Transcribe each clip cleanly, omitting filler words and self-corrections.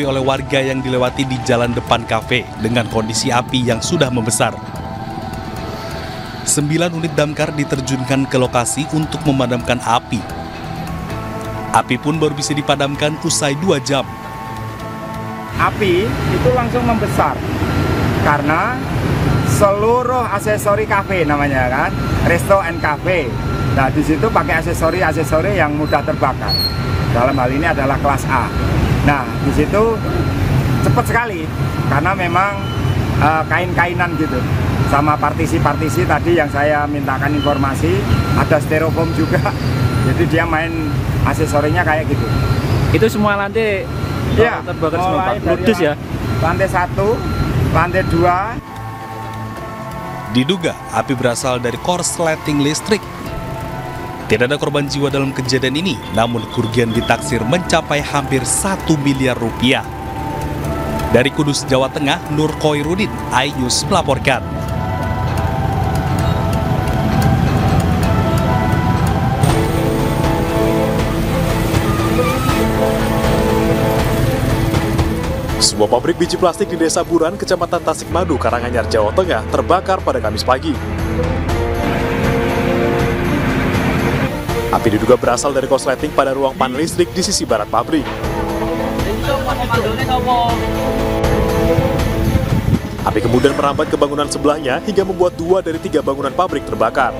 oleh warga yang dilewati di jalan depan kafe dengan kondisi api yang sudah membesar. 9 unit damkar diterjunkan ke lokasi untuk memadamkan api. Api pun baru bisa dipadamkan usai 2 jam. Api itu langsung membesar karena seluruh aksesori kafe namanya kan, resto and cafe. Nah di situ pakai aksesori yang mudah terbakar. Dalam hal ini adalah kelas A. Nah di situ cepat sekali karena memang kain-kainan gitu, sama partisi-partisi tadi yang saya mintakan informasi, ada styrofoam juga. Jadi dia main aksesorinya kayak gitu. Itu semua lantai ya, terbakar semua Pak. Ludus ya. Lantai 1, lantai 2. Diduga api berasal dari korsleting listrik. Tidak ada korban jiwa dalam kejadian ini, namun kerugian ditaksir mencapai hampir 1 miliar rupiah. Dari Kudus, Jawa Tengah, Nur Khoirudin, iNews melaporkan. Sebuah pabrik biji plastik di Desa Buran, Kecamatan Tasikmadu, Karanganyar, Jawa Tengah, terbakar pada Kamis pagi. Api diduga berasal dari korsleting pada ruang panel listrik di sisi barat pabrik. Api kemudian merambat ke bangunan sebelahnya hingga membuat 2 dari 3 bangunan pabrik terbakar.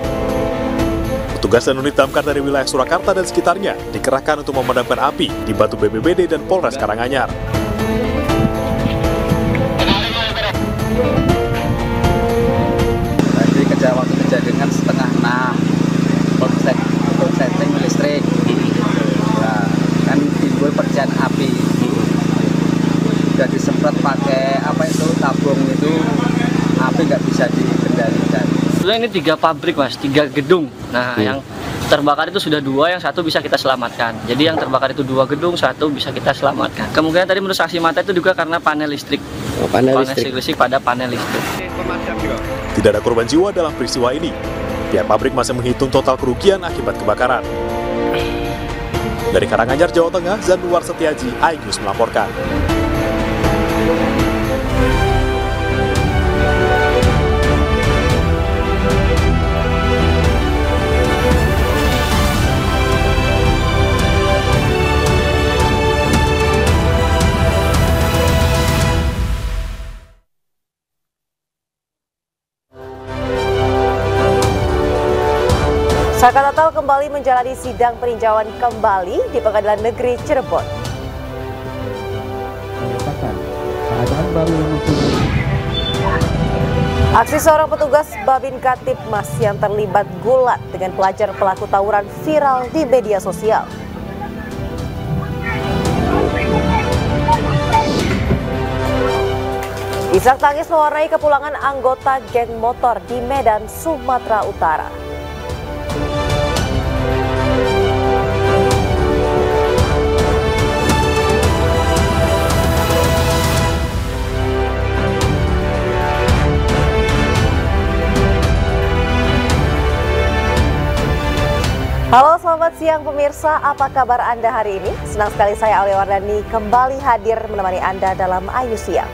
Petugas dan unit damkar dari wilayah Surakarta dan sekitarnya dikerahkan untuk memadamkan api, dibantu BPBD dan Polres Karanganyar. Tadi waktu kejadian kan 5:30 korsleting listrik. Nah, kan timbul percikan api. Sudah disemprot pakai tabung itu, api nggak bisa dikendalikan. Sebenarnya ini 3 pabrik Mas, 3 gedung. Nah yang terbakar itu sudah 2, yang 1 bisa kita selamatkan. Jadi yang terbakar itu 2 gedung, 1 bisa kita selamatkan. Kemungkinan tadi menurut saksi mata itu juga karena panel listrik. Panel listrik pada panel listrik. Tidak ada korban jiwa dalam peristiwa ini. Pihak pabrik masih menghitung total kerugian akibat kebakaran. Dari Karanganyar, Jawa Tengah, Zanuar Setiaji, iNews melaporkan. Saka Tatal kembali menjalani sidang peninjauan kembali di Pengadilan Negeri Cirebon. Aksi seorang petugas Babin Katipmas yang terlibat gulat dengan pelajar pelaku tawuran viral di media sosial. Isak tangis mewarnai kepulangan anggota geng motor di Medan, Sumatera Utara. Halo selamat siang pemirsa, apa kabar Anda hari ini? Senang sekali saya Aulia Wardani kembali hadir menemani Anda dalam iNews Siang.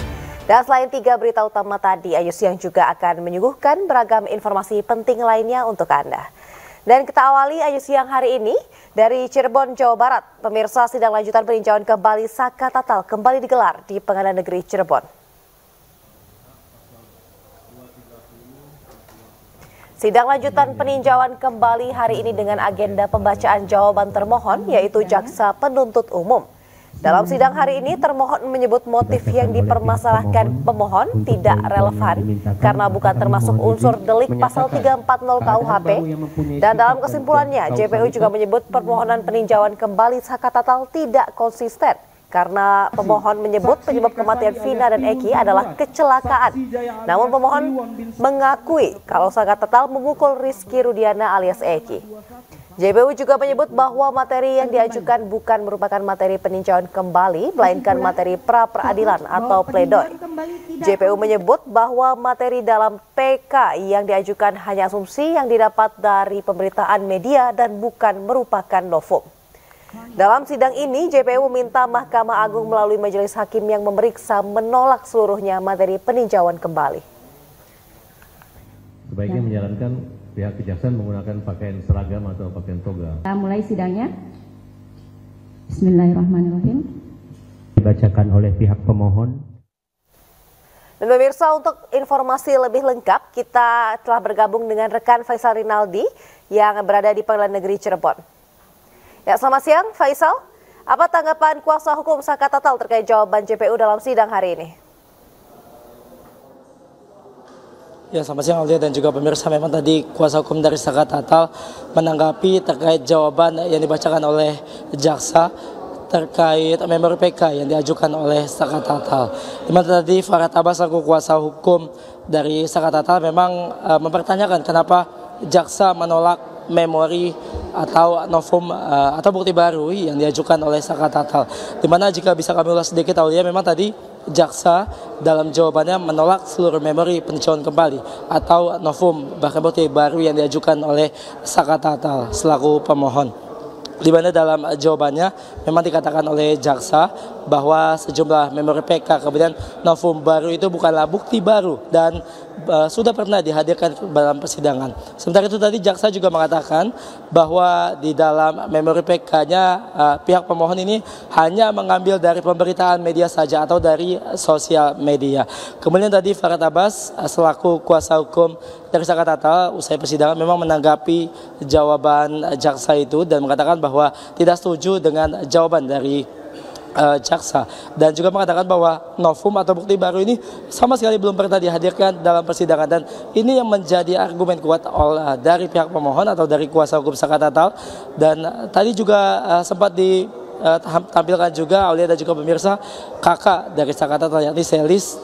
Dan selain 3 berita utama tadi, iNews Siang juga akan menyuguhkan beragam informasi penting lainnya untuk Anda. Dan kita awali iNews Siang hari ini dari Cirebon, Jawa Barat. Pemirsa, sidang lanjutan peninjauan kembali Saka Tatal kembali digelar di Pengadilan Negeri Cirebon. Sidang lanjutan peninjauan kembali hari ini dengan agenda pembacaan jawaban termohon, yaitu jaksa penuntut umum. Dalam sidang hari ini, termohon menyebut motif yang dipermasalahkan pemohon tidak relevan karena bukan termasuk unsur delik pasal 340 KUHP. Dan dalam kesimpulannya, JPU juga menyebut permohonan peninjauan kembali Saka Tatal tidak konsisten karena pemohon menyebut penyebab kematian Vina dan Eki adalah kecelakaan. Namun pemohon mengakui kalau Saka Tatal memukul Rizky Rudiana alias Eki. JPU juga menyebut bahwa materi yang diajukan bukan merupakan materi peninjauan kembali, melainkan materi pra-peradilan atau pledoi. JPU menyebut bahwa materi dalam PK yang diajukan hanya asumsi yang didapat dari pemberitaan media dan bukan merupakan novum. Dalam sidang ini, JPU meminta Mahkamah Agung melalui majelis hakim yang memeriksa menolak seluruhnya materi peninjauan kembali. Sebaiknya menyarankan pihak kejaksaan menggunakan pakaian seragam atau pakaian toga. Kita mulai sidangnya. Bismillahirrahmanirrahim. Dibacakan oleh pihak pemohon. Dan pemirsa, untuk informasi lebih lengkap, kita telah bergabung dengan rekan Faisal Rinaldi yang berada di Pengadilan Negeri Cirebon. Ya, selamat siang Faisal. Apa tanggapan kuasa hukum Saka Tatal terkait jawaban JPU dalam sidang hari ini? Ya, selamat siang Aulia dan juga pemirsa. Memang tadi kuasa hukum dari Saka Tatal menanggapi terkait jawaban yang dibacakan oleh jaksa terkait memori PK yang diajukan oleh Saka Tatal. Di mana tadi Farhad Abbas selaku kuasa hukum dari Saka Tatal memang mempertanyakan kenapa jaksa menolak memori atau novum atau bukti baru yang diajukan oleh Saka Tatal. Di mana jika bisa kami ulas sedikit Aulia, memang tadi jaksa dalam jawabannya menolak seluruh memori peninjauan kembali atau novum bahkan bukti baru yang diajukan oleh Saka Tatal selaku pemohon. Di mana dalam jawabannya memang dikatakan oleh jaksa bahwa sejumlah memori PK kemudian novum baru itu bukanlah bukti baru dan sudah pernah dihadirkan dalam persidangan. Sementara itu tadi jaksa juga mengatakan bahwa di dalam memori PK-nya pihak pemohon ini hanya mengambil dari pemberitaan media saja atau dari sosial media. Kemudian tadi Farhad Abbas selaku kuasa hukum dari Saka Tatal usai persidangan memang menanggapi jawaban jaksa itu dan mengatakan bahwa tidak setuju dengan jawaban dari jaksa dan juga mengatakan bahwa novum atau bukti baru ini sama sekali belum pernah dihadirkan dalam persidangan dan ini yang menjadi argumen kuat dari pihak pemohon atau dari kuasa hukum Saka Tatal. Dan tadi juga sempat ditampilkan juga Aulia dan juga pemirsa kakak dari Saka Tatal yakni Selis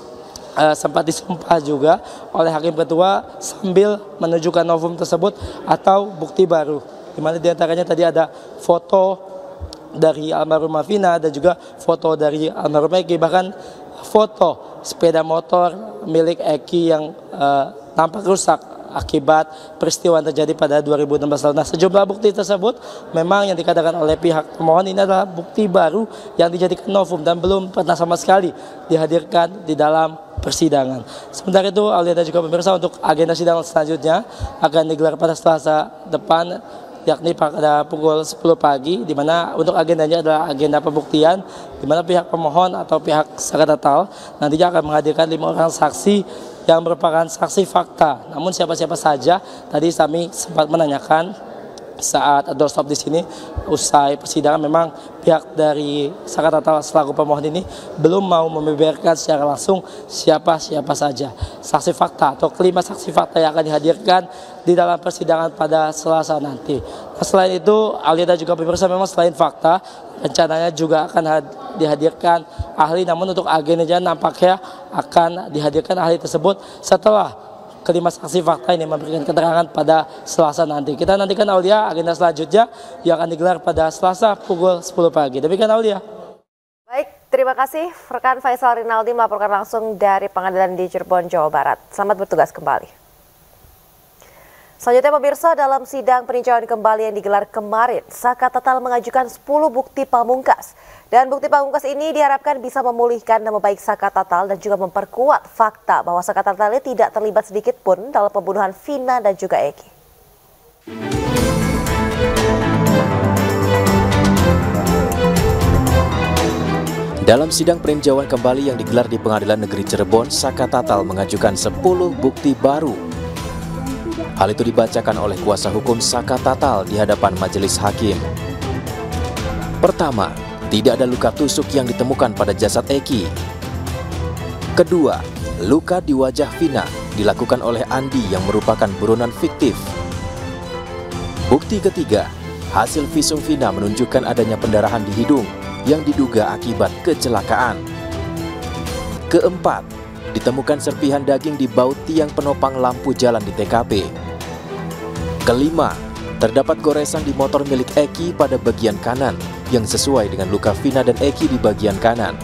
sempat disumpah juga oleh hakim ketua sambil menunjukkan novum tersebut atau bukti baru, di mana diantaranya tadi ada foto dari almarhumah Vina dan juga foto dari almarhum Eki, bahkan foto sepeda motor milik Eki yang tampak rusak akibat peristiwa yang terjadi pada 2016 lalu. Nah, sejumlah bukti tersebut memang yang dikatakan oleh pihak pemohon ini adalah bukti baru yang dijadikan novum dan belum pernah sama sekali dihadirkan di dalam persidangan. Sementara itu, Aulia dan juga pemirsa, untuk agenda sidang selanjutnya akan digelar pada Selasa depan yakni pada pukul 10 pagi, di mana untuk agendanya adalah agenda pembuktian, di mana pihak pemohon atau pihak Saka Tatal nantinya akan menghadirkan 5 orang saksi yang merupakan saksi fakta. Namun siapa-siapa saja tadi kami sempat menanyakan saat doorstop di sini usai persidangan, memang pihak dari Saka Tatal selaku pemohon ini belum mau membeberkan secara langsung siapa-siapa saja saksi fakta atau kelima saksi fakta yang akan dihadirkan di dalam persidangan pada Selasa nanti. Nah, selain itu, Aulia dan juga pemirsa, memang selain fakta rencananya juga akan dihadirkan ahli, namun untuk agendanya nampaknya akan dihadirkan ahli tersebut setelah kelima saksi fakta ini memberikan keterangan pada Selasa nanti. Kita nantikan Aulia agenda selanjutnya yang akan digelar pada Selasa pukul 10 pagi. Demikian Aulia. Baik, terima kasih rekan Faisal Rinaldi melaporkan langsung dari Pengadilan di Cirebon, Jawa Barat. Selamat bertugas kembali. Selanjutnya pemirsa, dalam sidang peninjauan kembali yang digelar kemarin, Saka Tatal mengajukan 10 bukti pamungkas. Dan bukti pamungkas ini diharapkan bisa memulihkan nama baik Saka Tatal dan juga memperkuat fakta bahwa Saka Tatal tidak terlibat sedikit pun dalam pembunuhan Vina dan juga Eki. Dalam sidang peninjauan kembali yang digelar di Pengadilan Negeri Cirebon, Saka Tatal mengajukan 10 bukti baru. Hal itu dibacakan oleh kuasa hukum Saka Tatal di hadapan majelis hakim. Pertama, tidak ada luka tusuk yang ditemukan pada jasad Eki. Kedua, luka di wajah Vina dilakukan oleh Andi yang merupakan buronan fiktif. Bukti ketiga, hasil visum Vina menunjukkan adanya pendarahan di hidung yang diduga akibat kecelakaan. Keempat, ditemukan serpihan daging di baut tiang penopang lampu jalan di TKP. Kelima, terdapat goresan di motor milik Eki pada bagian kanan yang sesuai dengan luka Vina dan Eki di bagian kanan.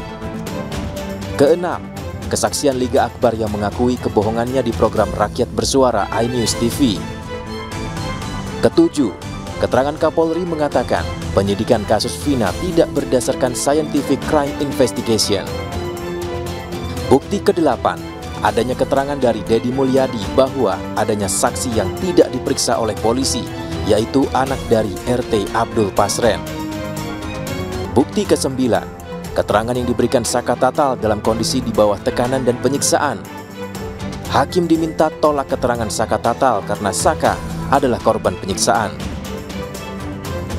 Keenam, kesaksian Liga Akbar yang mengakui kebohongannya di program Rakyat Bersuara iNews TV. Ketujuh, keterangan Kapolri mengatakan penyidikan kasus Vina tidak berdasarkan scientific crime investigation. Bukti ke-8, adanya keterangan dari Dedi Mulyadi bahwa adanya saksi yang tidak diperiksa oleh polisi, yaitu anak dari RT Abdul Pasren. Bukti ke-9, keterangan yang diberikan Saka Tatal dalam kondisi di bawah tekanan dan penyiksaan. Hakim diminta tolak keterangan Saka Tatal karena Saka adalah korban penyiksaan.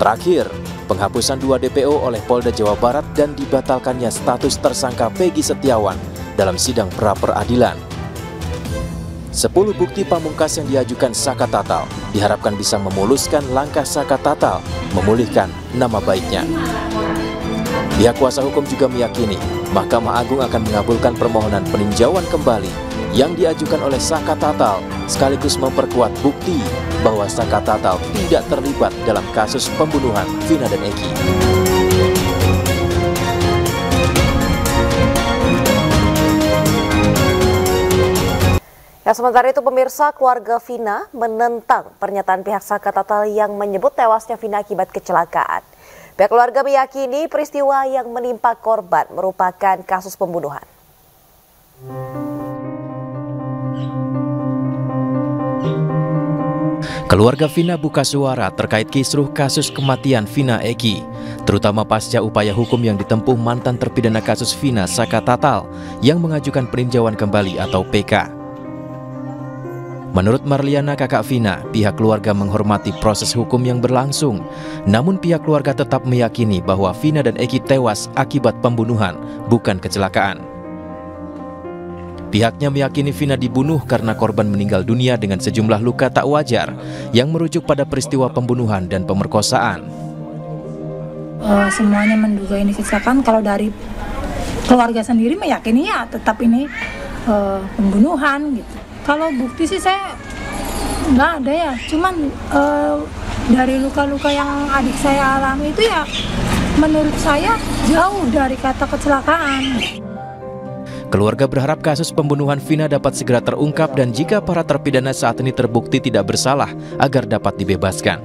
Terakhir, penghapusan 2 DPO oleh Polda Jawa Barat dan dibatalkannya status tersangka Peggy Setiawan dalam sidang pra-peradilan. 10 bukti pamungkas yang diajukan Saka Tatal diharapkan bisa memuluskan langkah Saka Tatal memulihkan nama baiknya. Pihak kuasa hukum juga meyakini Mahkamah Agung akan mengabulkan permohonan peninjauan kembali yang diajukan oleh Saka Tatal sekaligus memperkuat bukti bahwa Saka Tatal tidak terlibat dalam kasus pembunuhan Vina dan Eki. Ya, sementara itu pemirsa, keluarga Vina menentang pernyataan pihak Saka Tatal yang menyebut tewasnya Vina akibat kecelakaan. Pihak keluarga meyakini peristiwa yang menimpa korban merupakan kasus pembunuhan. Keluarga Vina buka suara terkait kisruh kasus kematian Vina Eki, terutama pasca upaya hukum yang ditempuh mantan terpidana kasus Vina Saka Tatal yang mengajukan peninjauan kembali atau PK. Menurut Marliana, kakak Vina, pihak keluarga menghormati proses hukum yang berlangsung. Namun pihak keluarga tetap meyakini bahwa Vina dan Eki tewas akibat pembunuhan, bukan kecelakaan. Pihaknya meyakini Vina dibunuh karena korban meninggal dunia dengan sejumlah luka tak wajar yang merujuk pada peristiwa pembunuhan dan pemerkosaan. Semuanya menduga ini kecelakaan. Kalau dari keluarga sendiri meyakini ya tetap ini pembunuhan gitu. Kalau bukti sih saya nggak ada ya, cuman dari luka-luka yang adik saya alami itu ya menurut saya jauh dari kata kecelakaan. Keluarga berharap kasus pembunuhan Vina dapat segera terungkap dan jika para terpidana saat ini terbukti tidak bersalah agar dapat dibebaskan.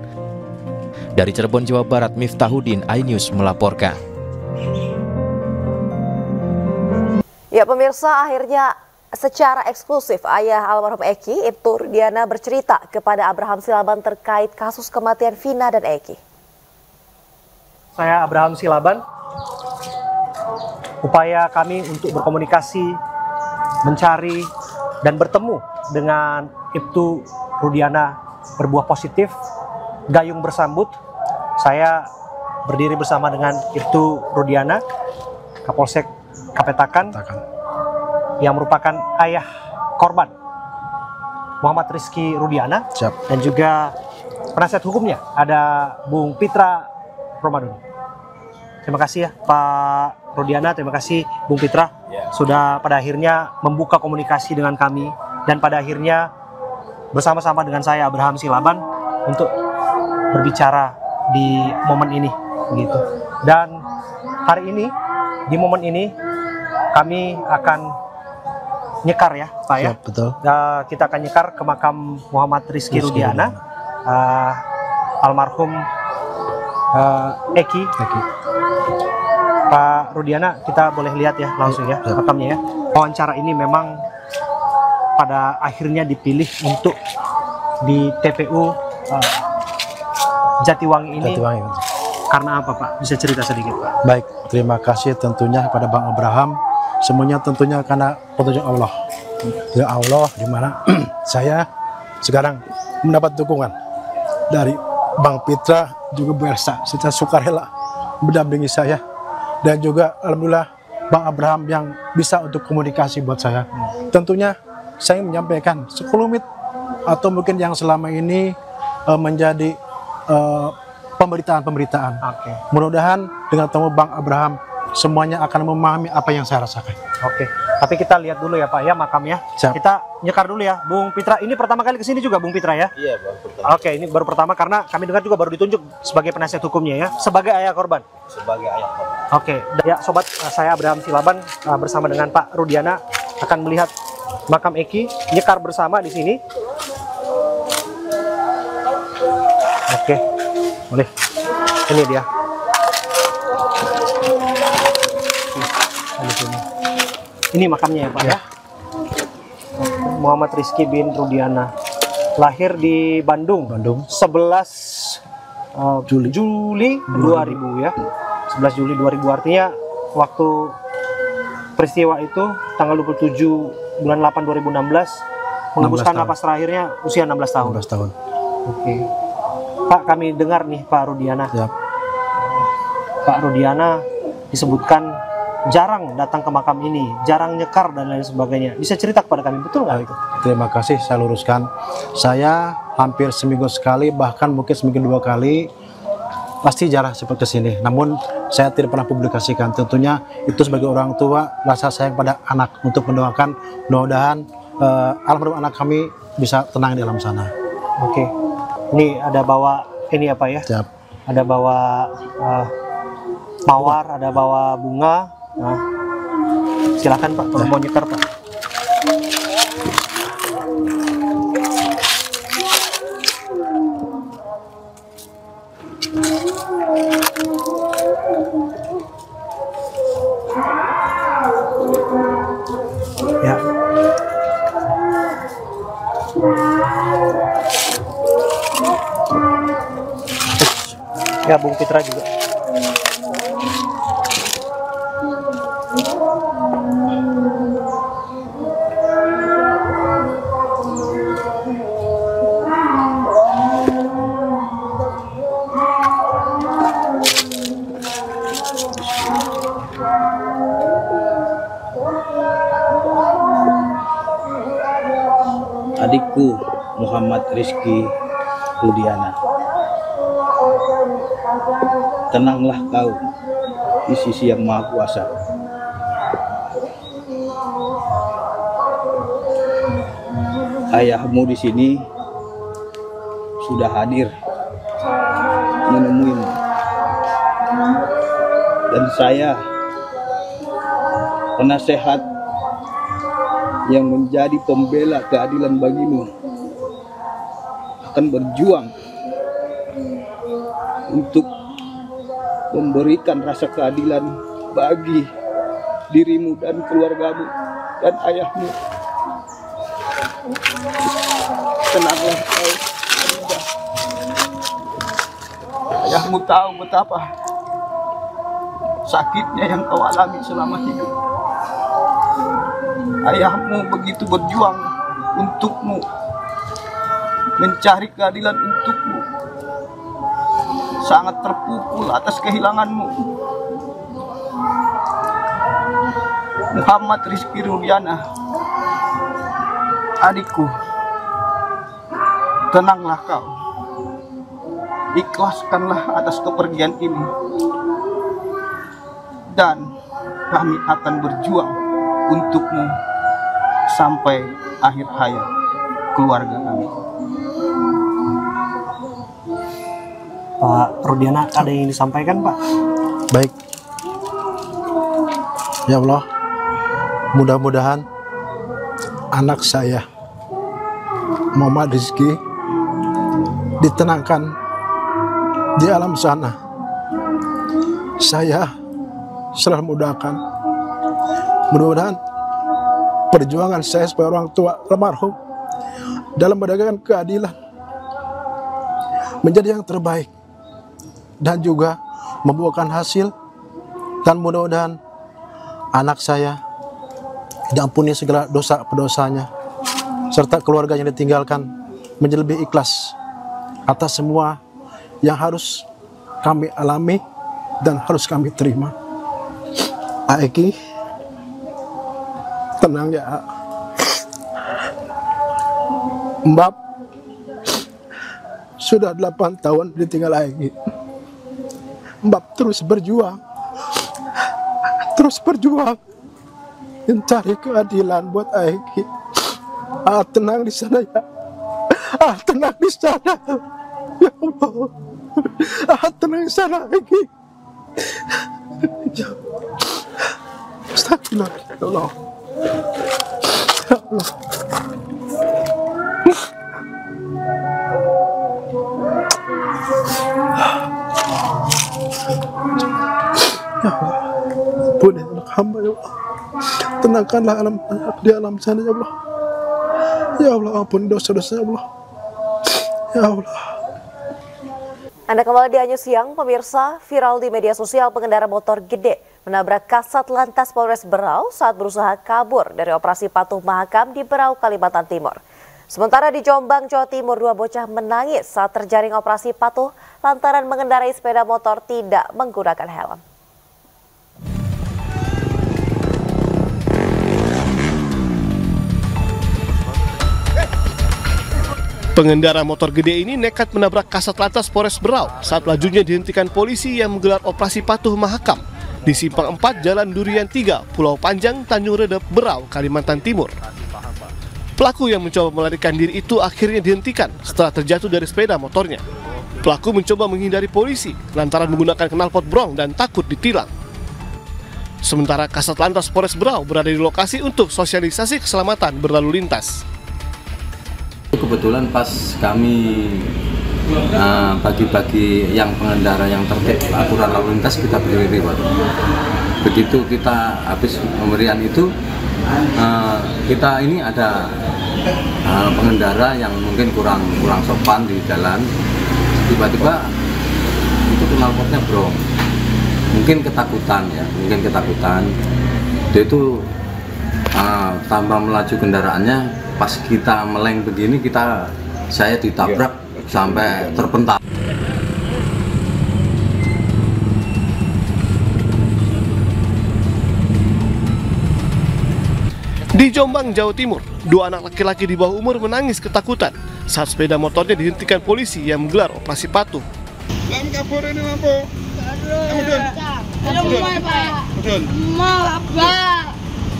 Dari Cirebon, Jawa Barat, Miftahudin, iNews melaporkan. Ya pemirsa, akhirnya secara eksklusif ayah almarhum Eki, Ibtu Rudiana, bercerita kepada Abraham Silaban terkait kasus kematian Vina dan Eki. Saya Abraham Silaban. Upaya kami untuk berkomunikasi, mencari, dan bertemu dengan Ibtu Rudiana berbuah positif, gayung bersambut. Saya berdiri bersama dengan Ibtu Rudiana, Kapolsek Kapetakan, yang merupakan ayah korban Muhammad Rizky Rudiana. Siap. Dan juga penasihat hukumnya ada Bung Pitra Romadhon. Terima kasih ya Pak Rudiana, terima kasih Bung Pitra sudah pada akhirnya membuka komunikasi dengan kami dan pada akhirnya bersama-sama dengan saya Abraham Silaban untuk berbicara di momen ini begitu. Dan hari ini di momen ini kami akan nyekar ya Pak ya. Siap, betul. Kita akan nyekar ke makam Muhammad Rizky Rudiana, almarhum Eki. Pak Rudiana, kita boleh lihat ya langsung ya makamnya ya. Wawancara ini memang pada akhirnya dipilih untuk di TPU Jatiwangi ini. Karena apa Pak? Bisa cerita sedikit Pak? Baik, terima kasih tentunya kepada Bang Abraham. Semuanya tentunya karena petunjuk Allah. Ya Allah, di mana saya sekarang mendapat dukungan dari Bang Pitra juga Bu Elsa secara sukarela mendampingi saya, dan juga alhamdulillah Bang Abraham yang bisa untuk komunikasi buat saya. Tentunya saya menyampaikan sekelumit atau mungkin yang selama ini menjadi pemberitaan-pemberitaan. Mudah-mudahan dengan temu Bang Abraham semuanya akan memahami apa yang saya rasakan. Oke, tapi kita lihat dulu ya Pak ya makamnya. Siap. Kita nyekar dulu ya, Bung Pitra. Ini pertama kali kesini juga Bung Pitra ya? Iya, Bang Pitra. Oke, ini baru pertama karena kami dengar juga baru ditunjuk sebagai penasihat hukumnya ya, sebagai ayah korban. Sebagai ayah korban. Oke, ya sobat, saya Abraham Silaban bersama dengan Pak Rudiana akan melihat makam Eki, nyekar bersama di sini. Oke, Boleh. Ini dia. Ini makamnya ya Pak ya. Muhammad Rizky bin Rudiana. Lahir di Bandung. 11 Juli 2000 ya. 11 Juli 2000 artinya waktu peristiwa itu tanggal 27 bulan 8 2016 menghembuskan napas terakhirnya usia 16 tahun. 16 tahun. Oke. Pak, kami dengar nih Pak Rudiana. Ya. Pak Rudiana disebutkan jarang datang ke makam ini, jarang nyekar dan lain sebagainya. Bisa cerita kepada kami, betul nggak itu? Terima kasih, saya luruskan. Saya hampir seminggu sekali, bahkan mungkin seminggu 2 kali, pasti jarang seperti sini. Namun saya tidak pernah publikasikan. Tentunya itu sebagai orang tua, rasa sayang pada anak untuk mendoakan mudah-mudahan almarhum anak kami bisa tenang di alam sana. Oke. Ini ada bawa ini apa ya? Siap. Ada bawa mawar, ada bawa bunga. Nah, silakan Pak, kalau mau nyetar Pak. Ya. Ya, Bung Pitra juga. Adikku Muhammad Rizky Rudiana, tenanglah kau di sisi Yang Maha Kuasa. Ayahmu di sini sudah hadir menemuimu, dan saya penasehat yang menjadi pembela keadilan bagimu akan berjuang untuk memberikan rasa keadilan bagi dirimu dan keluargamu dan ayahmu. Tenanglah kau. Ayahmu tahu betapa sakitnya yang kau alami selama hidup. Ayahmu begitu berjuang untukmu, mencari keadilan untukmu, sangat terpukul atas kehilanganmu. Muhammad Rizky Rudiana, adikku, tenanglah kau, ikhlaskanlah atas kepergian ini, dan kami akan berjuang untukmu sampai akhir hayat keluarga kami. Pak Rudiana, ada yang disampaikan Pak? Baik. Ya Allah, mudah-mudahan anak saya Muhammad Rizky ditenangkan di alam sana. Saya selalu mudahkan, mudah-mudahan perjuangan saya sebagai orang tua almarhum dalam menegakkan keadilan menjadi yang terbaik dan juga membuahkan hasil, dan mudah-mudahan anak saya diampuni segala dosa-dosanya serta keluarga yang ditinggalkan menjadi lebih ikhlas atas semua yang harus kami alami dan harus kami terima. Aiki, tenang ya. Mbak sudah 8 tahun ditinggal Aiki. Mbak terus berjuang mencari keadilan buat Aiki. Tenang di sana ya. Tenang di sana ya Allah. Tenang di sana Aiki. Astagfirullah ya Allah. Ya Allah. Ya Allah, ampuni anak hamba ya Allah. Tenangkanlah di alam sana ya Allah. Ya Allah, ampuni dosa-dosa ya Allah. Ya Allah. Anda kembali di Anyus Siang, pemirsa. Viral di media sosial pengendara motor gede menabrak Kasat Lantas Polres Berau saat berusaha kabur dari operasi patuh Mahakam di Berau, Kalimantan Timur. Sementara di Jombang, Jawa Timur, 2 bocah menangis saat terjaring operasi patuh lantaran mengendarai sepeda motor tidak menggunakan helm. Pengendara motor gede ini nekat menabrak Kasat Lantas Polres Berau saat lajunya dihentikan polisi yang menggelar operasi patuh Mahakam di Simpang 4 Jalan Durian 3, Pulau Panjang, Tanjung Redep, Berau, Kalimantan Timur. Pelaku yang mencoba melarikan diri itu akhirnya dihentikan setelah terjatuh dari sepeda motornya. Pelaku mencoba menghindari polisi lantaran menggunakan knalpot brong dan takut ditilang. Sementara Kasat Lantas Polres Berau berada di lokasi untuk sosialisasi keselamatan berlalu lintas. Kebetulan pas kami bagi-bagi yang pengendara yang tertib aturan lalu lintas, kita beri reward. Begitu kita habis pemberian itu, kita ini ada pengendara yang mungkin kurang sopan di jalan, tiba-tiba itu knalpotnya brong, mungkin ketakutan. Dia itu tambah melaju kendaraannya, pas kita meleng begini saya ditabrak sampai terpental. Di Jombang, Jawa Timur, 2 anak laki-laki di bawah umur menangis ketakutan saat sepeda motornya dihentikan polisi yang menggelar operasi patuh. Lam kabur ini lampu.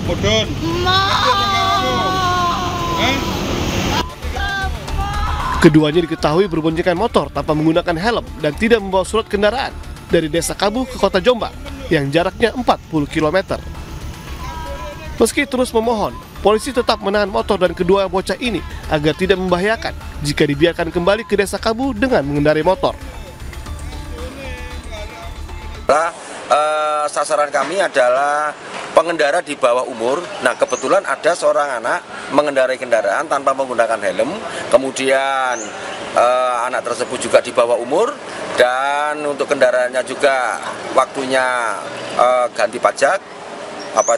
Mudun. Keduanya diketahui berboncengan motor tanpa menggunakan helm dan tidak membawa surat kendaraan dari Desa Kabuh ke Kota Jombang yang jaraknya 40 km. Meski terus memohon, polisi tetap menahan motor dan kedua bocah ini agar tidak membahayakan jika dibiarkan kembali ke Desa Kabuh dengan mengendarai motor. Sasaran kami adalah pengendara di bawah umur. Nah, kebetulan ada seorang anak mengendarai kendaraan tanpa menggunakan helm. Kemudian anak tersebut juga di bawah umur, dan untuk kendaraannya juga waktunya ganti pajak,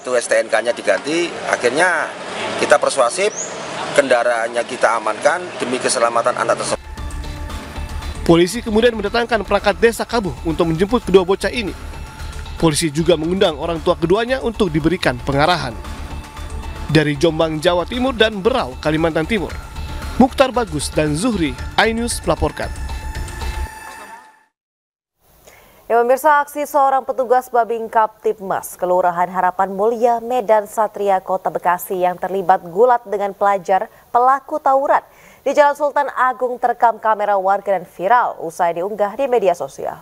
STNK-nya diganti. Akhirnya kita persuasif, kendaraannya kita amankan demi keselamatan anak tersebut. Polisi kemudian mendatangkan perangkat Desa Kabuh untuk menjemput kedua bocah ini. Polisi juga mengundang orang tua keduanya untuk diberikan pengarahan. Dari Jombang, Jawa Timur dan Berau, Kalimantan Timur, Mukhtar Bagus dan Zuhri, iNews melaporkan. Ya, pemirsa, aksi seorang petugas Babinka Tipmas Kelurahan Harapan Mulia, Medan Satria, Kota Bekasi yang terlibat gulat dengan pelajar pelaku tawuran di Jalan Sultan Agung terekam kamera warga dan viral usai diunggah di media sosial.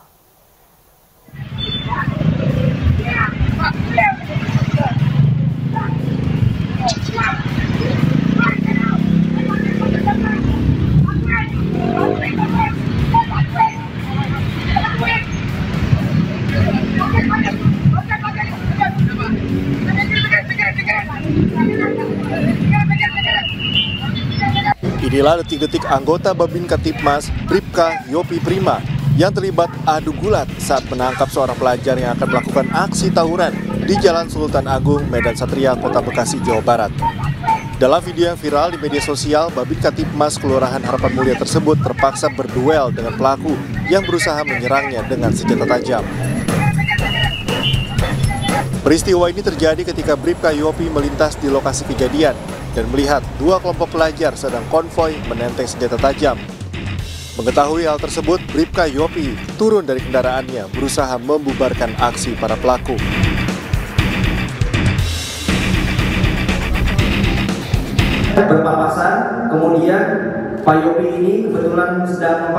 Inilah detik-detik anggota Babinka Tipmas, Bribka Yopi Prima, yang terlibat adu gulat saat menangkap seorang pelajar yang akan melakukan aksi tawuran di Jalan Sultan Agung, Medan Satria, Kota Bekasi, Jawa Barat. Dalam video yang viral di media sosial, Babinka Tipmas Kelurahan Harapan Mulia tersebut terpaksa berduel dengan pelaku yang berusaha menyerangnya dengan senjata tajam. Peristiwa ini terjadi ketika Bribka Yopi melintas di lokasi kejadian dan melihat 2 kelompok pelajar sedang konvoi menenteng senjata tajam. Mengetahui hal tersebut, Bribka Yopi turun dari kendaraannya berusaha membubarkan aksi para pelaku. Berpapasan, kemudian Pak Yopi ini kebetulan sedang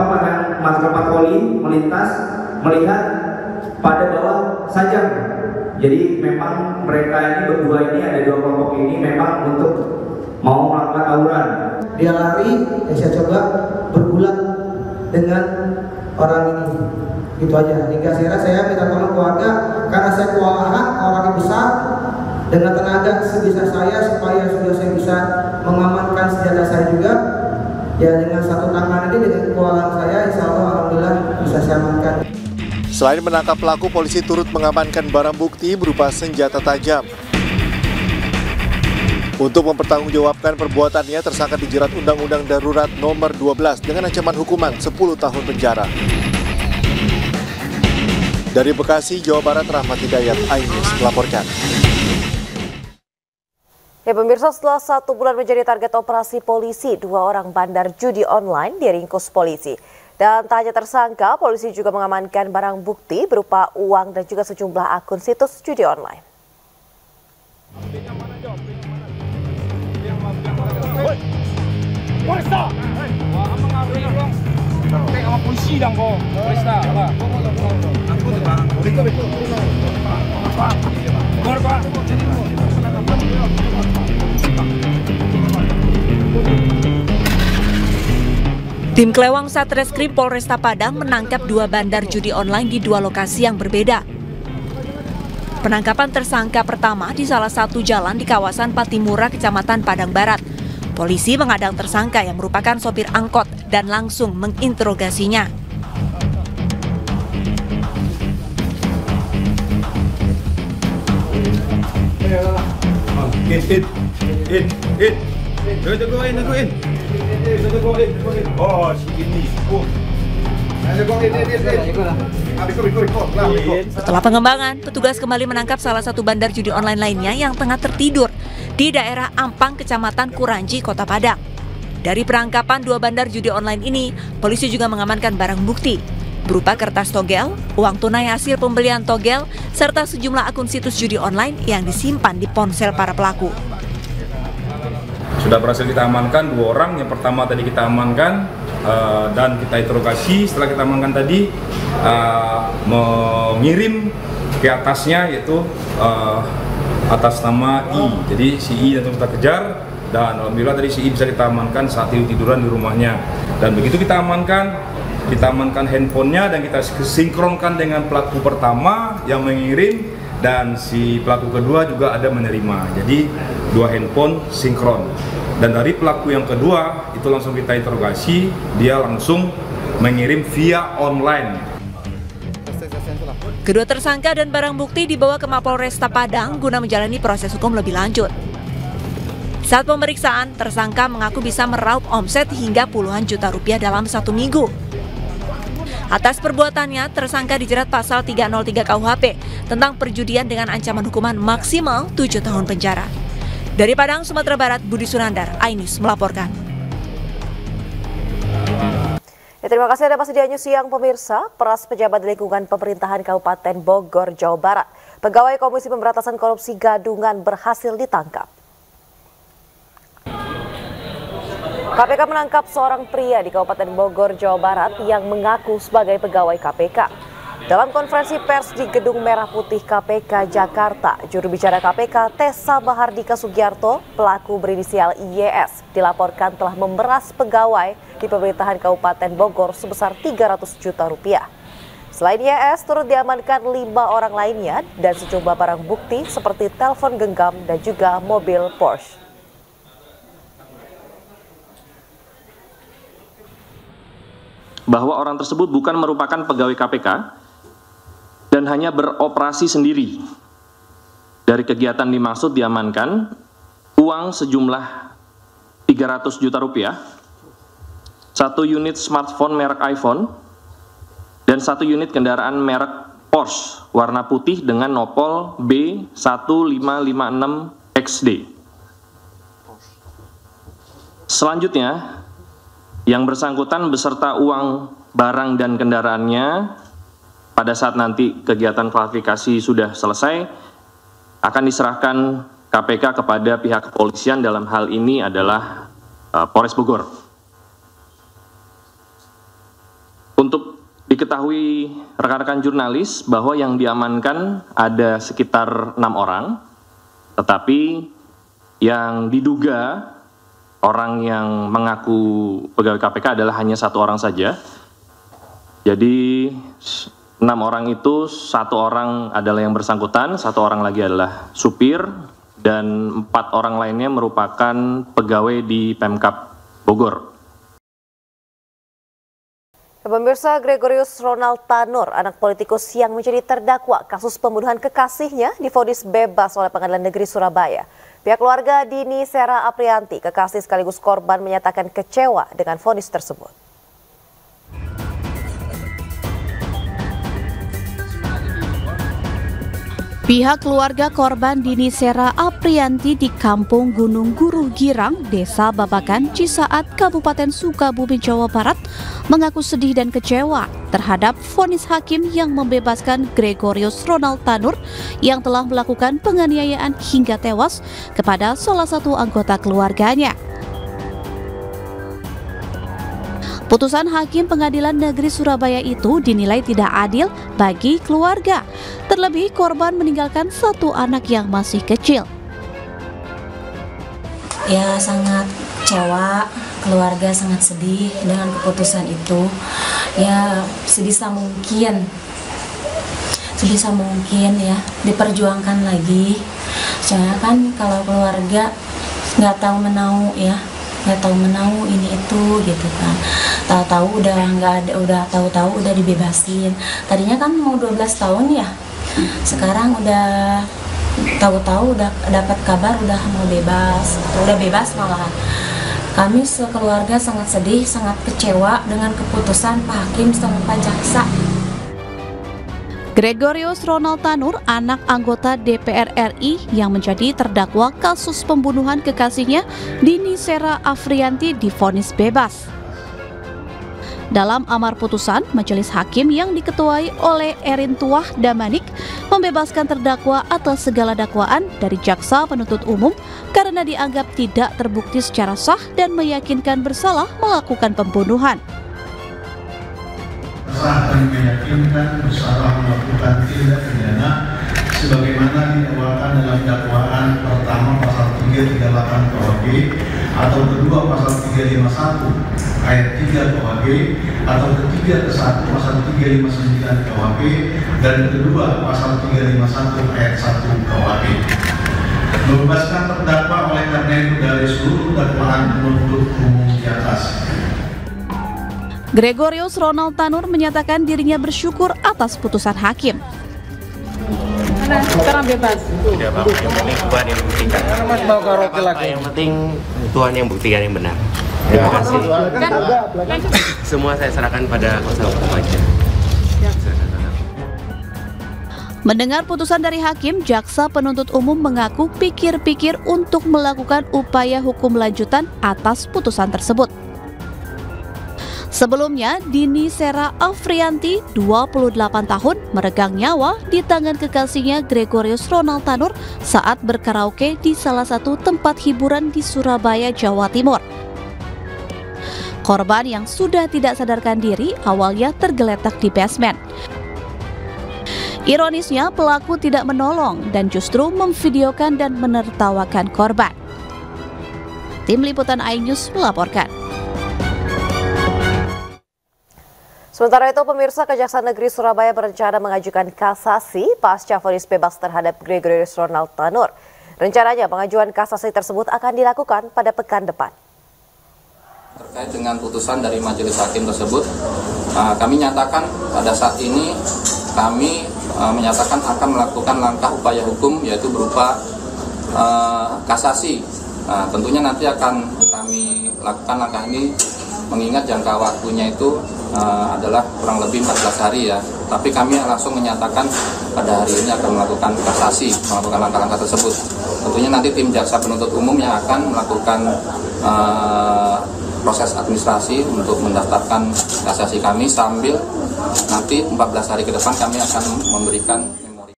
patroli melintas, melihat pada bawah sajam. Jadi memang mereka ini berdua ini, ada 2 kelompok ini memang untuk mau melakukan tawuran. Dia lari, saya coba bergulat dengan orang ini, gitu aja. Hingga akhirnya saya minta tolong keluarga, karena saya kewalahan, orangnya besar, dengan tenaga sebisa saya supaya sudah saya bisa mengamankan senjata saya juga. Ya dengan satu tangan ini, dengan kewalahan saya, insya Allah alhamdulillah bisa saya amankan. Selain menangkap pelaku, polisi turut mengamankan barang bukti berupa senjata tajam. Untuk mempertanggungjawabkan perbuatannya, tersangka dijerat Undang-Undang Darurat Nomor 12 dengan ancaman hukuman 10 tahun penjara. Dari Bekasi, Jawa Barat, Rahmat Hidayat, iNews melaporkan. Ya pemirsa, setelah 1 bulan menjadi target operasi polisi, 2 orang bandar judi online diringkus polisi. Dan tak hanya tersangka, polisi juga mengamankan barang bukti berupa uang dan juga sejumlah akun situs judi online. Tim Klewang Satreskrim Polresta Padang menangkap 2 bandar judi online di 2 lokasi yang berbeda. Penangkapan tersangka pertama di salah satu jalan di kawasan Patimura, Kecamatan Padang Barat. Polisi mengadang tersangka yang merupakan sopir angkot dan langsung menginterogasinya. Oh, segini. Setelah pengembangan, petugas kembali menangkap salah satu bandar judi online lainnya yang tengah tertidur di daerah Ampang, Kecamatan Kuranji, Kota Padang. Dari penangkapan 2 bandar judi online ini, polisi juga mengamankan barang bukti berupa kertas togel, uang tunai hasil pembelian togel, serta sejumlah akun situs judi online yang disimpan di ponsel para pelaku. Sudah berhasil kita amankan 2 orang. Yang pertama tadi kita amankan dan kita interogasi. Setelah kita amankan tadi, mengirim ke atasnya, yaitu atas nama I. Jadi si I yang kita kejar, dan alhamdulillah tadi si I bisa kita amankan saat itu tiduran di rumahnya. Dan begitu kita amankan handphonenya dan kita sinkronkan dengan pelaku pertama yang mengirim, dan si pelaku kedua juga ada menerima. Jadi 2 handphone sinkron. Dan dari pelaku yang kedua itu langsung kita interogasi, dia langsung mengirim via online. Kedua tersangka dan barang bukti dibawa ke Mapolresta Padang guna menjalani proses hukum lebih lanjut. Saat pemeriksaan, tersangka mengaku bisa meraup omset hingga puluhan juta rupiah dalam 1 minggu. Atas perbuatannya, tersangka dijerat pasal 303 KUHP tentang perjudian dengan ancaman hukuman maksimal 7 tahun penjara. Dari Padang, Sumatera Barat, Budi Sunandar, iNews melaporkan. Ya, terima kasih Anda masih di iNews Siang pemirsa. Peras pejabat di lingkungan pemerintahan Kabupaten Bogor, Jawa Barat, pegawai Komisi Pemberantasan Korupsi Gadungan berhasil ditangkap. KPK menangkap seorang pria di Kabupaten Bogor, Jawa Barat yang mengaku sebagai pegawai KPK. Dalam konferensi pers di Gedung Merah Putih KPK Jakarta, juru bicara KPK Tessa Mahardika Sugiarto, pelaku berinisial IYS, dilaporkan telah memeras pegawai di pemerintahan Kabupaten Bogor sebesar 300 juta rupiah. Selain IYS, turut diamankan 5 orang lainnya dan sejumlah barang bukti seperti telepon genggam dan juga mobil Porsche. Bahwa orang tersebut bukan merupakan pegawai KPK dan hanya beroperasi sendiri. Dari kegiatan dimaksud diamankan uang sejumlah 300 juta rupiah, 1 unit smartphone merek iPhone, dan 1 unit kendaraan merek Porsche warna putih dengan nopol B1556XD. Selanjutnya, yang bersangkutan beserta uang, barang, dan kendaraannya pada saat nanti kegiatan klarifikasi sudah selesai akan diserahkan KPK kepada pihak kepolisian, dalam hal ini adalah Polres Bogor. Untuk diketahui rekan-rekan jurnalis bahwa yang diamankan ada sekitar 6 orang, tetapi yang diduga orang yang mengaku pegawai KPK adalah hanya 1 orang saja. Jadi 6 orang itu 1 orang adalah yang bersangkutan, 1 orang lagi adalah supir, dan 4 orang lainnya merupakan pegawai di Pemkab Bogor. Pemirsa, Gregorius Ronald Tanur, anak politikus yang menjadi terdakwa kasus pembunuhan kekasihnya, divonis bebas oleh Pengadilan Negeri Surabaya. Pihak keluarga Dini Sera Aprianti, kekasih sekaligus korban, menyatakan kecewa dengan vonis tersebut. Pihak keluarga korban Dini Sera Aprianti di Kampung Gunung Guru Girang, Desa Babakan, Cisaat, Kabupaten Sukabumi, Jawa Barat, mengaku sedih dan kecewa terhadap vonis hakim yang membebaskan Gregorius Ronald Tanur yang telah melakukan penganiayaan hingga tewas kepada salah satu anggota keluarganya. Putusan Hakim Pengadilan Negeri Surabaya itu dinilai tidak adil bagi keluarga. Terlebih korban meninggalkan 1 anak yang masih kecil. Ya, sangat kecewa, keluarga sangat sedih dengan keputusan itu. Ya, sebisa mungkin ya diperjuangkan lagi. Soalnya kan kalau keluarga nggak tahu menau ya, nggak tahu menau ini itu gitu kan. Tahu-tahu udah nggak ada, tahu-tahu udah dibebasin. Tadinya kan mau 12 tahun ya, sekarang udah tahu-tahu udah dapat kabar udah mau bebas, udah bebas malahan. Kami sekeluarga sangat sedih, sangat kecewa dengan keputusan Pak Hakim sama Pak Jaksa. Gregorius Ronald Tanur, anak anggota DPR RI yang menjadi terdakwa kasus pembunuhan kekasihnya Dini Sera Aprianti, divonis bebas. Dalam amar putusan, majelis hakim yang diketuai oleh Erin Tuah Damanik membebaskan terdakwa atas segala dakwaan dari jaksa penuntut umum karena dianggap tidak terbukti secara sah dan meyakinkan bersalah melakukan pembunuhan. Sah dan meyakinkan bersalah melakukan tindak pidana sebagaimana didakwakan dalam dakwaan pertama pasal 338 KUHP atau kedua pasal 351 ayat 3 KUHP atau ketiga ke 1 pasal 359 KUHP dan kedua pasal 351 ayat 1 KUHP. Membebaskan terdakwa oleh karena itu dari seluruh dakwaan penuntut umum di atas. Gregorius Ronald Tanur menyatakan dirinya bersyukur atas putusan hakim. Sekarang bebas. Tidak apa-apa, yang penting Tuhan yang buktikan. Yang penting Tuhan yang buktikan yang benar. Terima kasih. Semua saya serahkan pada kuasa hukum aja. Mendengar putusan dari hakim, jaksa penuntut umum mengaku pikir-pikir untuk melakukan upaya hukum lanjutan atas putusan tersebut. Sebelumnya, Dini Sera Aprianti, 28 tahun, meregang nyawa di tangan kekasihnya Gregorius Ronald Tanur saat berkaraoke di salah satu tempat hiburan di Surabaya, Jawa Timur. Korban yang sudah tidak sadarkan diri awalnya tergeletak di basement. Ironisnya, pelaku tidak menolong dan justru memvideokan dan menertawakan korban. Tim Liputan iNews melaporkan. Sementara itu, pemirsa, Kejaksaan Negeri Surabaya berencana mengajukan kasasi pasca vonis bebas terhadap Gregorius Ronald Tanur. Rencananya pengajuan kasasi tersebut akan dilakukan pada pekan depan. Terkait dengan putusan dari majelis hakim tersebut, kami nyatakan pada saat ini kami menyatakan akan melakukan langkah upaya hukum, yaitu berupa kasasi. Tentunya nanti akan kami lakukan langkah ini mengingat jangka waktunya itu adalah kurang lebih 14 hari ya. Tapi kami langsung menyatakan pada hari ini akan melakukan kasasi, melakukan langkah-langkah tersebut. Tentunya nanti tim jaksa penuntut umum yang akan melakukan proses administrasi untuk mendaftarkan kasasi kami, sambil nanti 14 hari ke depan kami akan memberikan memori.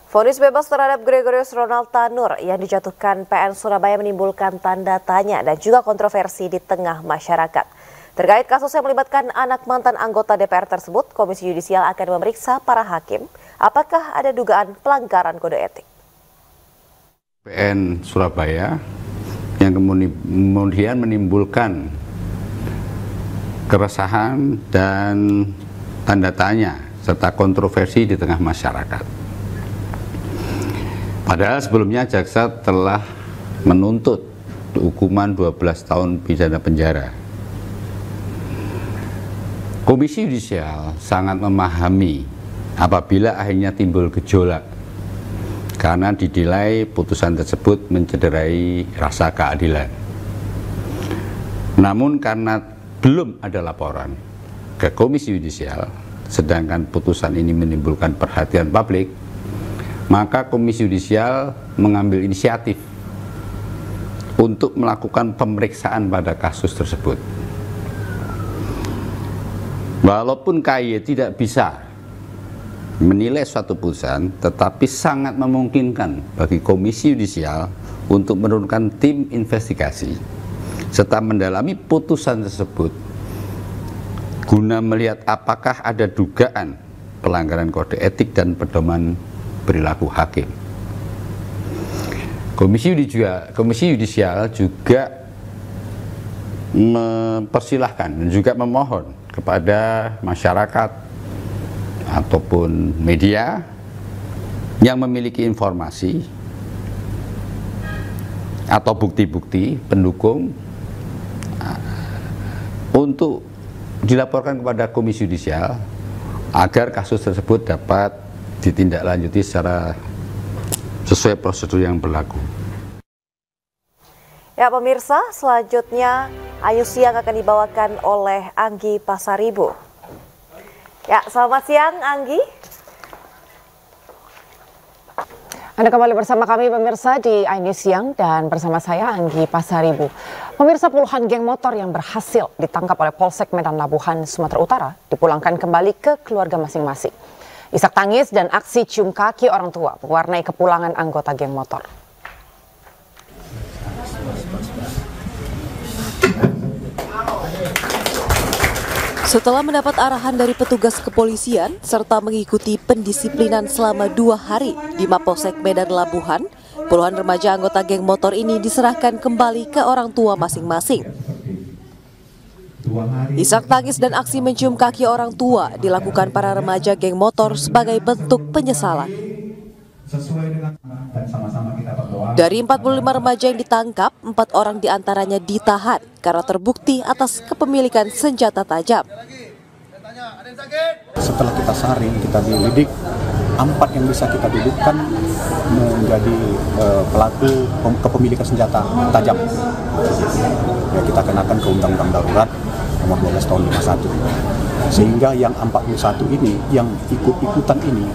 Vonis bebas terhadap Gregorius Ronald Tanur yang dijatuhkan PN Surabaya menimbulkan tanda tanya dan juga kontroversi di tengah masyarakat. Terkait kasus yang melibatkan anak mantan anggota DPR tersebut, Komisi Yudisial akan memeriksa para hakim apakah ada dugaan pelanggaran kode etik. PN Surabaya yang kemudian menimbulkan keresahan dan tanda tanya serta kontroversi di tengah masyarakat. Padahal sebelumnya jaksa telah menuntut hukuman 12 tahun pidana penjara. Komisi Yudisial sangat memahami apabila akhirnya timbul gejolak karena dinilai putusan tersebut mencederai rasa keadilan. Namun karena belum ada laporan ke Komisi Yudisial, sedangkan putusan ini menimbulkan perhatian publik, maka Komisi Yudisial mengambil inisiatif untuk melakukan pemeriksaan pada kasus tersebut. Walaupun KY tidak bisa menilai suatu putusan, tetapi sangat memungkinkan bagi Komisi Yudisial untuk menurunkan tim investigasi serta mendalami putusan tersebut guna melihat apakah ada dugaan pelanggaran kode etik dan pedoman perilaku hakim. Komisi Yudisial juga mempersilahkan dan juga memohon kepada masyarakat ataupun media yang memiliki informasi atau bukti-bukti pendukung untuk dilaporkan kepada Komisi Yudisial agar kasus tersebut dapat ditindaklanjuti secara sesuai prosedur yang berlaku. Ya pemirsa, selanjutnya Ayu Siang akan dibawakan oleh Anggi Pasaribu. Ya, selamat siang Anggi. Anda kembali bersama kami pemirsa di iNews Siang dan bersama saya Anggi Pasaribu. Pemirsa, puluhan geng motor yang berhasil ditangkap oleh Polsek Medan Labuhan, Sumatera Utara dipulangkan kembali ke keluarga masing-masing. Isak tangis dan aksi cium kaki orang tua mewarnai kepulangan anggota geng motor. Setelah mendapat arahan dari petugas kepolisian serta mengikuti pendisiplinan selama 2 hari di Mapolsek Medan Labuhan, puluhan remaja anggota geng motor ini diserahkan kembali ke orang tua masing-masing. Isak tangis dan aksi mencium kaki orang tua dilakukan para remaja geng motor sebagai bentuk penyesalan. Dari 45 remaja yang ditangkap, 4 orang diantaranya ditahan karena terbukti atas kepemilikan senjata tajam. Setelah kita saring, kita dididik, 4 yang bisa kita dudukkan menjadi pelaku kepemilikan senjata tajam. Ya, kita kenakan ke Undang-Undang Darurat nomor 12 tahun 51. Sehingga yang 41 ini, yang ikut-ikutan ini,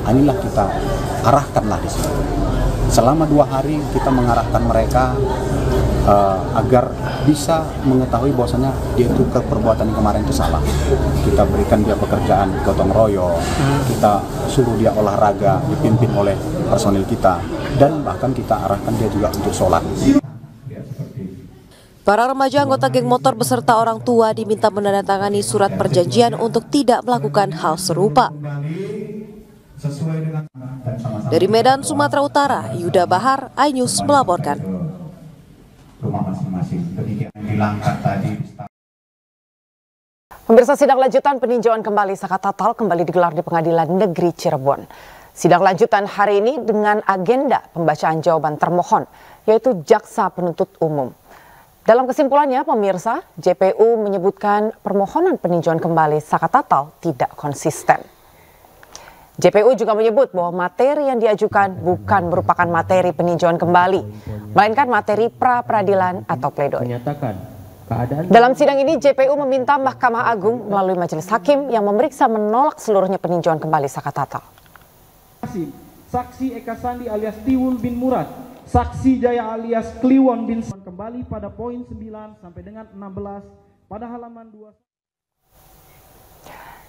inilah kita arahkanlah di sini. Selama 2 hari kita mengarahkan mereka agar bisa mengetahui bahwasanya dia itu perbuatan yang kemarin itu salah. Kita berikan dia pekerjaan gotong royong, kita suruh dia olahraga dipimpin oleh personil kita, dan bahkan kita arahkan dia juga untuk sholat. Para remaja anggota geng motor beserta orang tua diminta menandatangani surat perjanjian untuk tidak melakukan hal serupa. Dari Medan, Sumatera Utara, Yuda Bahar, iNews melaporkan. Pemirsa, sidang lanjutan peninjauan kembali Sakat Tatal kembali digelar di Pengadilan Negeri Cirebon. Sidang lanjutan hari ini dengan agenda pembacaan jawaban termohon, yaitu Jaksa Penuntut Umum. Dalam kesimpulannya, pemirsa, JPU menyebutkan permohonan peninjauan kembali Sakat Tatal tidak konsisten. JPU juga menyebut bahwa materi yang diajukan bukan merupakan materi peninjauan kembali, melainkan materi pra-peradilan atau pledoi. Dalam sidang ini, JPU meminta Mahkamah Agung melalui Majelis Hakim yang memeriksa menolak seluruhnya peninjauan kembali Sakat Tatal. Saksi Eka Sandi alias Tiwul bin Murad, Saksi Jaya alias Kliwon bin kembali pada poin 9 sampai dengan 16 pada halaman 2.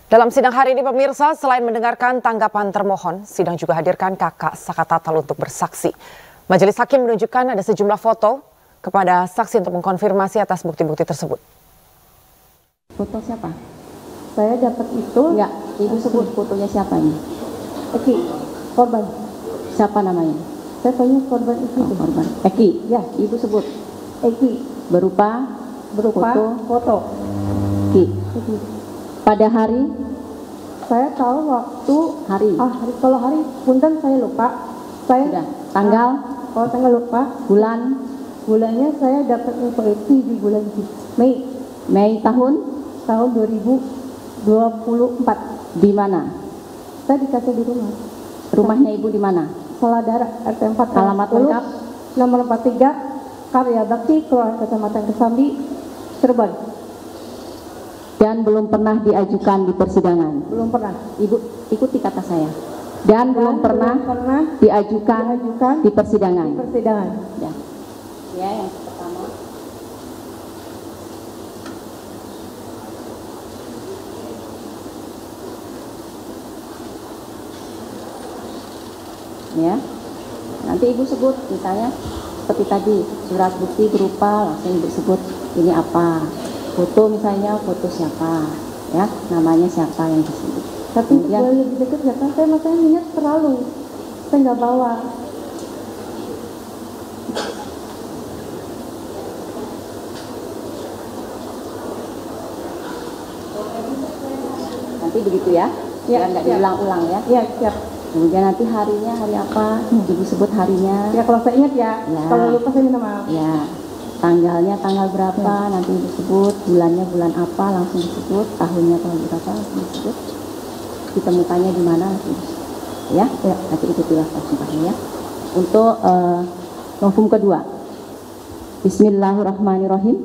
Dalam sidang hari ini pemirsa, selain mendengarkan tanggapan termohon, sidang juga hadirkan kakak Sakat Tatal untuk bersaksi. Majelis Hakim menunjukkan ada sejumlah foto kepada saksi untuk mengkonfirmasi atas bukti-bukti tersebut. Foto siapa? Saya dapat itu. Enggak, ibu sebut fotonya siapa ini? Eki, korban. Siapa namanya? Saya tanya korban Eki. Oh, korban. Eki, ya, ibu sebut. Eki. Berupa foto. Eki. Pada hari Saya tahu waktu hari. Kalau hari punten saya lupa. Saya sudah. Tanggal? Kalau tanggal lupa. Bulannya saya dapat info itu di bulan Mei. Mei tahun 2024. Di mana? Saya dikasih di rumah. Rumahnya ibu di mana? Saladara RT 4. Alamat lengkap? Nomor 43 Karya Bakti, Kelurahan Kecamatan Kesambi, Cirebon. Dan belum pernah diajukan di persidangan? Belum pernah. Ibu ikuti kata saya. Dan belum pernah diajukan di persidangan? Di persidangan. Ya, yang pertama. Ya, nanti ibu sebut misalnya seperti tadi surat bukti berupa, langsung ibu sebut ini apa, foto misalnya foto siapa, ya namanya siapa yang disebut. Tapi boleh lebih dekat nggak kan? Saya makanya minyak terlalu, saya nggak bawa. Nanti begitu ya, biar nggak diulang-ulang ya. Iya, siap. Kemudian nanti harinya hari apa, ibu sebut harinya. Ya kalau saya ingat ya, kalau lupa saya minta maaf. Ya, tanggalnya tanggal berapa, nanti ibu sebut, bulannya bulan apa, langsung disebut, tahunnya tahun berapa, langsung disebut. Ditemukannya di mana, langsung disebut. Ya, nanti ikutilah sumpahnya ya. Untuk novum kedua. Bismillahirrahmanirrahim.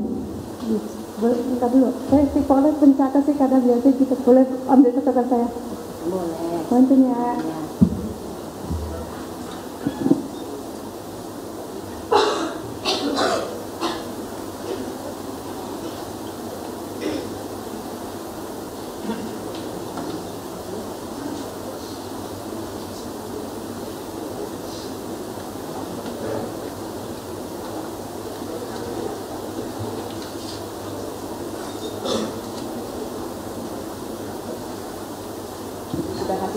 Bentar dulu, saya sih boleh pencatat sih kadang biasa kita boleh ambil catatan saya. Boleh. Bantu ya.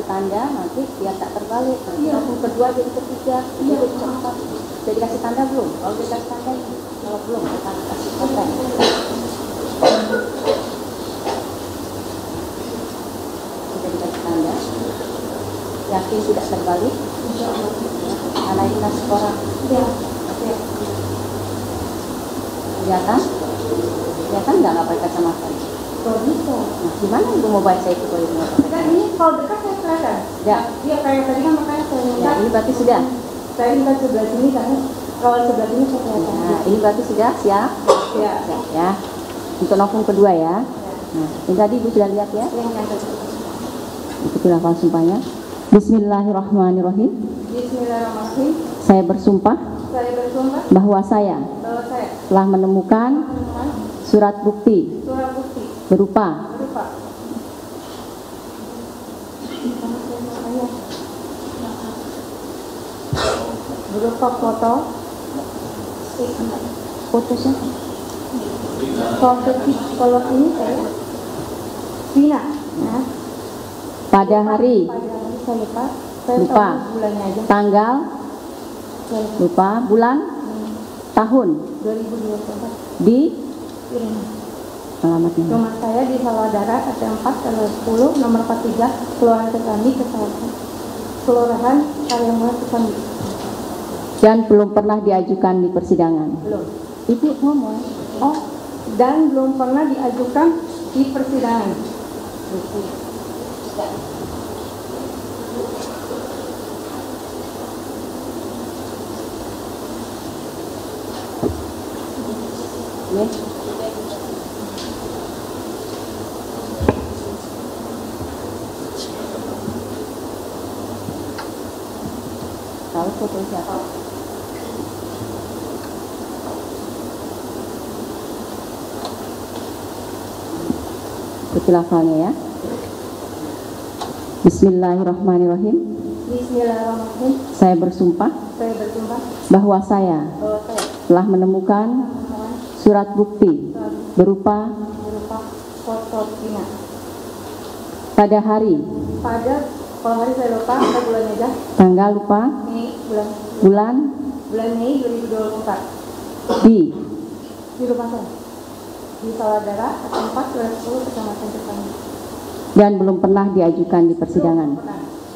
Tanda nanti biar tak terbalik. Novum kedua jadi ketiga, jadi keempat. Jadi kasih tanda belum? Kalau udah kasih tanda, kalau belum kita kasih tanda. Sudah dikasih tanda. Yakin tidak terbalik? Alainas sekolah. Kelihatan? Kelihatan nggak pakai kacamata? Kalau bisa. Nah, gimana ibu mau baca itu kalau ibu? Ini kalau dekat saya kelihatan. Ya. Iya kayak tadi kan makanya saya minta. Ya, ini berarti sudah. Saya minta sebelah sini karena kalau sebelah sini saya kelihatan. Nah, ini berarti sudah siap. Ya. Ya. Untuk novum kedua ya. Nah, ini tadi ibu sudah lihat ya. Ikuti lafal sumpahnya. Bismillahirrahmanirrahim. Bismillahirrahmanirrahim. Saya bersumpah. Bahwa saya telah menemukan surat bukti berupa foto siapa? Kalau ini saya Vina. Pada hari saya lupa bulannya aja. tanggal lupa bulan tahun 2024 di alamatnya. Rumah saya di Saladara RT 4 RW 10 nomor 43 Kelurahan Kesambi Kelurahan Karyamulan Kesambi. Dan belum pernah diajukan di persidangan. Belum. Ibu ngomong. Oh, dan belum pernah diajukan di persidangan. Ya. Tahu foto siapa? Ikuti lafalnya ya. Bismillahirrahmanirrahim. Bismillahirrahmanirrahim. Saya bersumpah bahwa saya telah menemukan surat bukti berupa foto Vina. Pada hari kalau hari saya lupa, ada bulannya aja. Tanggal lupa. Mei bulan Mei 2024. Di rumah saya. Di Saladara, tempat 10 Kecamatan Kesambi. Dan belum pernah diajukan di persidangan.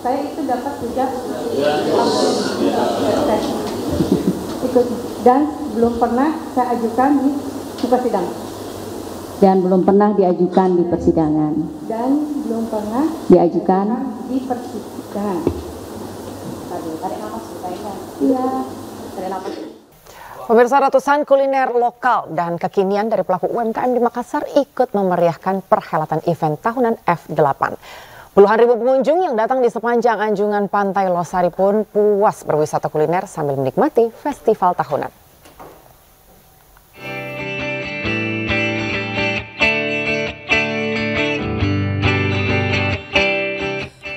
Saya itu dapat juga dan belum pernah saya ajukan di persidangan. Dan belum pernah diajukan di persidangan. Dan belum pernah diajukan di persidangan. Tarik nafas, iya. Tarik nafas. Pemirsa, ratusan kuliner lokal dan kekinian dari pelaku UMKM di Makassar ikut memeriahkan perhelatan event tahunan F8. Puluhan ribu pengunjung yang datang di sepanjang anjungan Pantai Losari pun puas berwisata kuliner sambil menikmati festival tahunan.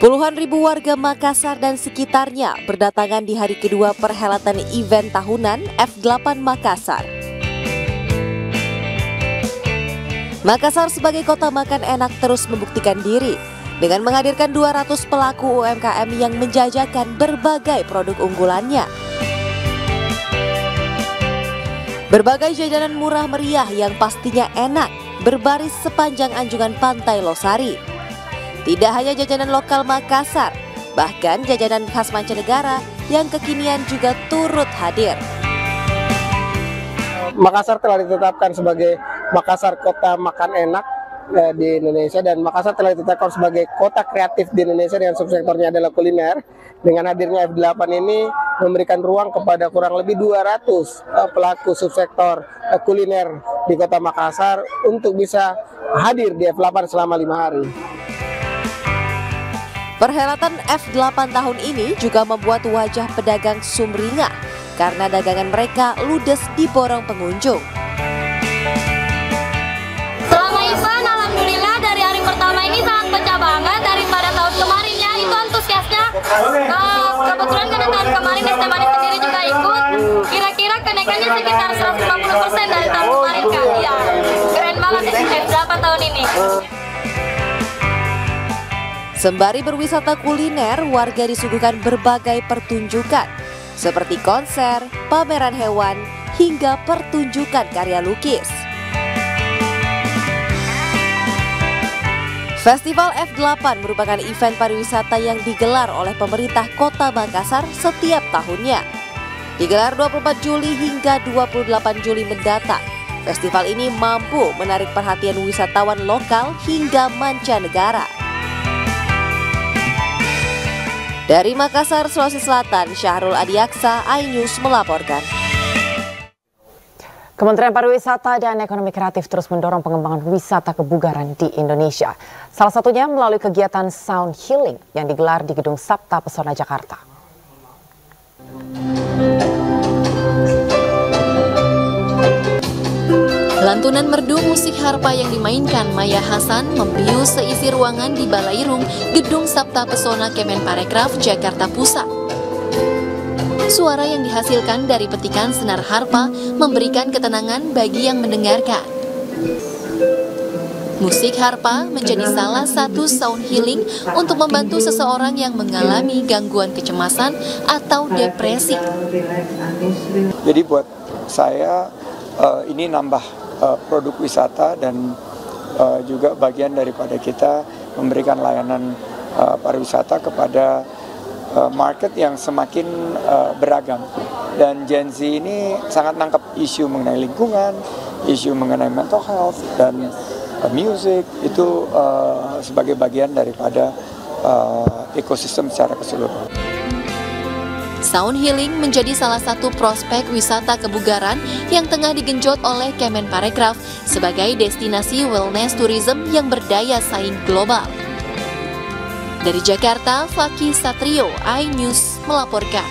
Puluhan ribu warga Makassar dan sekitarnya berdatangan di hari kedua perhelatan event tahunan F8 Makassar. Makassar sebagai kota makan enak terus membuktikan diri dengan menghadirkan 200 pelaku UMKM yang menjajakan berbagai produk unggulannya. Berbagai jajanan murah meriah yang pastinya enak berbaris sepanjang anjungan Pantai Losari. Tidak hanya jajanan lokal Makassar, bahkan jajanan khas mancanegara yang kekinian juga turut hadir. Makassar telah ditetapkan sebagai Makassar kota makan enak di Indonesia, dan Makassar telah ditetapkan sebagai kota kreatif di Indonesia dengan subsektornya adalah kuliner. Dengan hadirnya F8 ini memberikan ruang kepada kurang lebih 200 pelaku subsektor kuliner di kota Makassar untuk bisa hadir di F8 selama 5 hari. Perhelatan F8 tahun ini juga membuat wajah pedagang sumringah karena dagangan mereka ludes diborong pengunjung. Selama event, alhamdulillah dari hari pertama ini sangat pecah banget daripada tahun kemarin ya. Itu antusiasnya. Kebetulan karena tahun kemarin STMANI sendiri juga ikut. Kira-kira kenaikannya sekitar 150% dari tahun kemarin kan. Iya, keren banget F8 tahun ini. Sembari berwisata kuliner, warga disuguhkan berbagai pertunjukan seperti konser, pameran hewan, hingga pertunjukan karya lukis. Festival F8 merupakan event pariwisata yang digelar oleh pemerintah Kota Makassar setiap tahunnya. Digelar 24 Juli hingga 28 Juli mendatang. Festival ini mampu menarik perhatian wisatawan lokal hingga mancanegara. Dari Makassar, Sulawesi Selatan, Syahrul Adiaksa, iNews melaporkan. Kementerian Pariwisata dan Ekonomi Kreatif terus mendorong pengembangan wisata kebugaran di Indonesia. Salah satunya melalui kegiatan Sound Healing yang digelar di Gedung Sabta Pesona Jakarta. Lantunan merdu musik harpa yang dimainkan Maya Hasan membius seisi ruangan di Balairung, Gedung Sabta Pesona Kemenparekraf, Jakarta Pusat. Suara yang dihasilkan dari petikan senar harpa memberikan ketenangan bagi yang mendengarkan. Musik harpa menjadi salah satu sound healing untuk membantu seseorang yang mengalami gangguan kecemasan atau depresi. Jadi buat saya ini nambah produk wisata dan juga bagian daripada kita memberikan layanan pariwisata kepada market yang semakin beragam. Dan Gen Z ini sangat nangkep isu mengenai lingkungan, isu mengenai mental health dan music itu sebagai bagian daripada ekosistem secara keseluruhan. Sound Healing menjadi salah satu prospek wisata kebugaran yang tengah digenjot oleh Kemenparekraf sebagai destinasi wellness tourism yang berdaya saing global. Dari Jakarta, Fakih Satrio, iNews melaporkan.